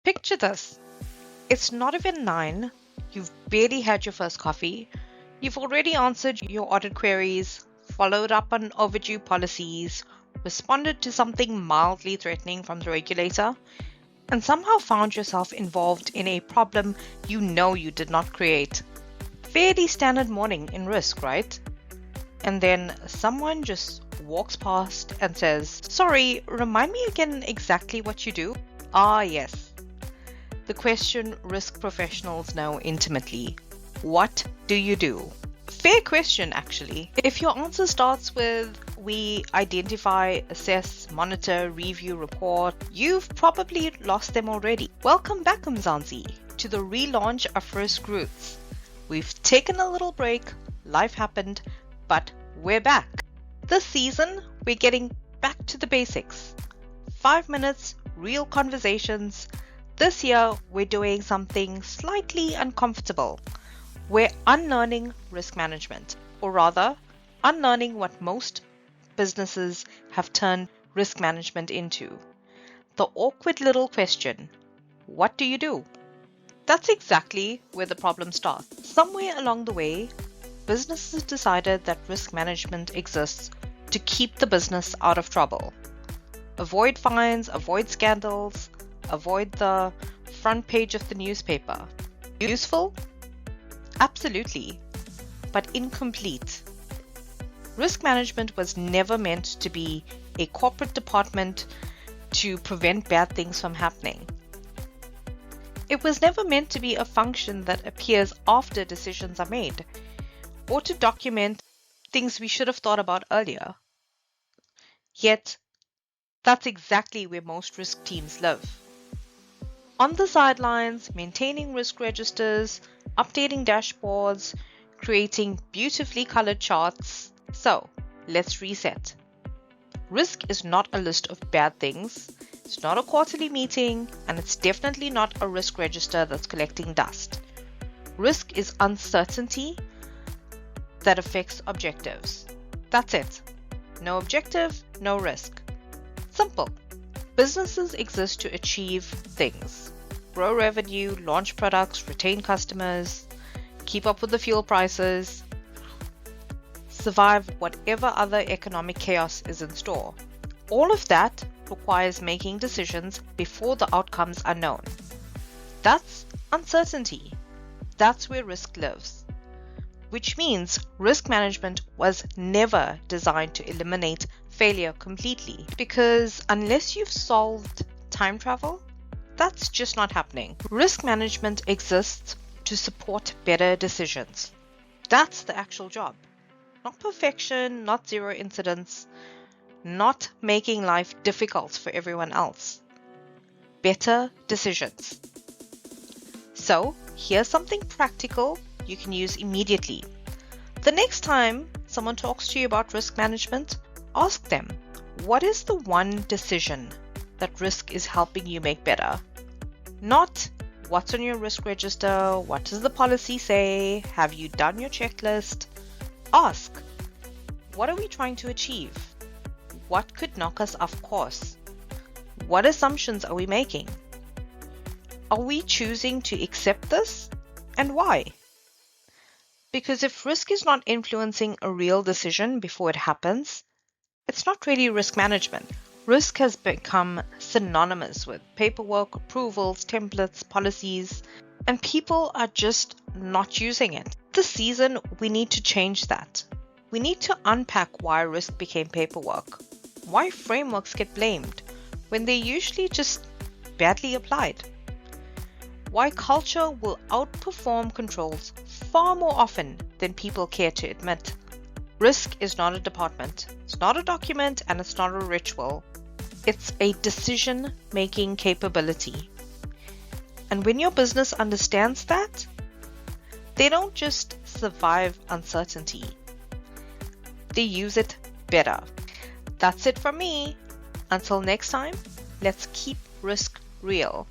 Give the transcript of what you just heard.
Picture this. It's not even 9. You've barely had your first coffee. You've already answered your audit queries, followed up on overdue policies, responded to something mildly threatening from the regulator, and somehow found yourself involved in a problem you know you did not create. Fairly standard morning in risk, right? And then someone just walks past and says, "Sorry, remind me again exactly what you do?" Ah, yes. The question risk professionals know intimately. What do you do? Fair question, actually. If your answer starts with, "We identify, assess, monitor, review, report," you've probably lost them already. Welcome back, Mzansi, to the relaunch of Risk Roots. We've taken a little break, life happened, but we're back. This season, we're getting back to the basics. 5 minutes, real conversations. This year, we're doing something slightly uncomfortable. We're unlearning risk management, or rather, unlearning what most businesses have turned risk management into. The awkward little question, what do you do? That's exactly where the problem starts. Somewhere along the way, businesses decided that risk management exists to keep the business out of trouble. Avoid fines, avoid scandals, avoid the front page of the newspaper. Useful? Absolutely, but incomplete. Risk management was never meant to be a corporate department to prevent bad things from happening. It was never meant to be a function that appears after decisions are made, or to document things we should have thought about earlier. Yet, that's exactly where most risk teams live. On the sidelines, maintaining risk registers, updating dashboards, creating beautifully colored charts. So, let's reset. Risk is not a list of bad things, it's not a quarterly meeting, and it's definitely not a risk register that's collecting dust. Risk is uncertainty that affects objectives. That's it. No objective, no risk. Simple. Businesses exist to achieve things. Grow revenue, launch products, retain customers, keep up with the fuel prices, survive whatever other economic chaos is in store. All of that requires making decisions before the outcomes are known. That's uncertainty. That's where risk lives. Which means risk management was never designed to eliminate failure completely, because unless you've solved time travel, that's just not happening. Risk management exists to support better decisions. That's the actual job. Not perfection, not zero incidents, not making life difficult for everyone else. Better decisions. So, here's something practical you can use immediately. The next time someone talks to you about risk management, ask them, what is the one decision that risk is helping you make better? Not what's on your risk register, what does the policy say, have you done your checklist? Ask, what are we trying to achieve? What could knock us off course? What assumptions are we making? Are we choosing to accept this, and why? Because if risk is not influencing a real decision before it happens, it's not really risk management. Risk has become synonymous with paperwork, approvals, templates, policies, and people are just not using it. This season, we need to change that. We need to unpack why risk became paperwork, why frameworks get blamed when they're usually just badly applied, why culture will outperform controls far more often than people care to admit. Risk is not a department, it's not a document, and it's not a ritual. It's a decision-making capability. And when your business understands that, they don't just survive uncertainty. They use it better. That's it from me. Until next time, let's keep risk real.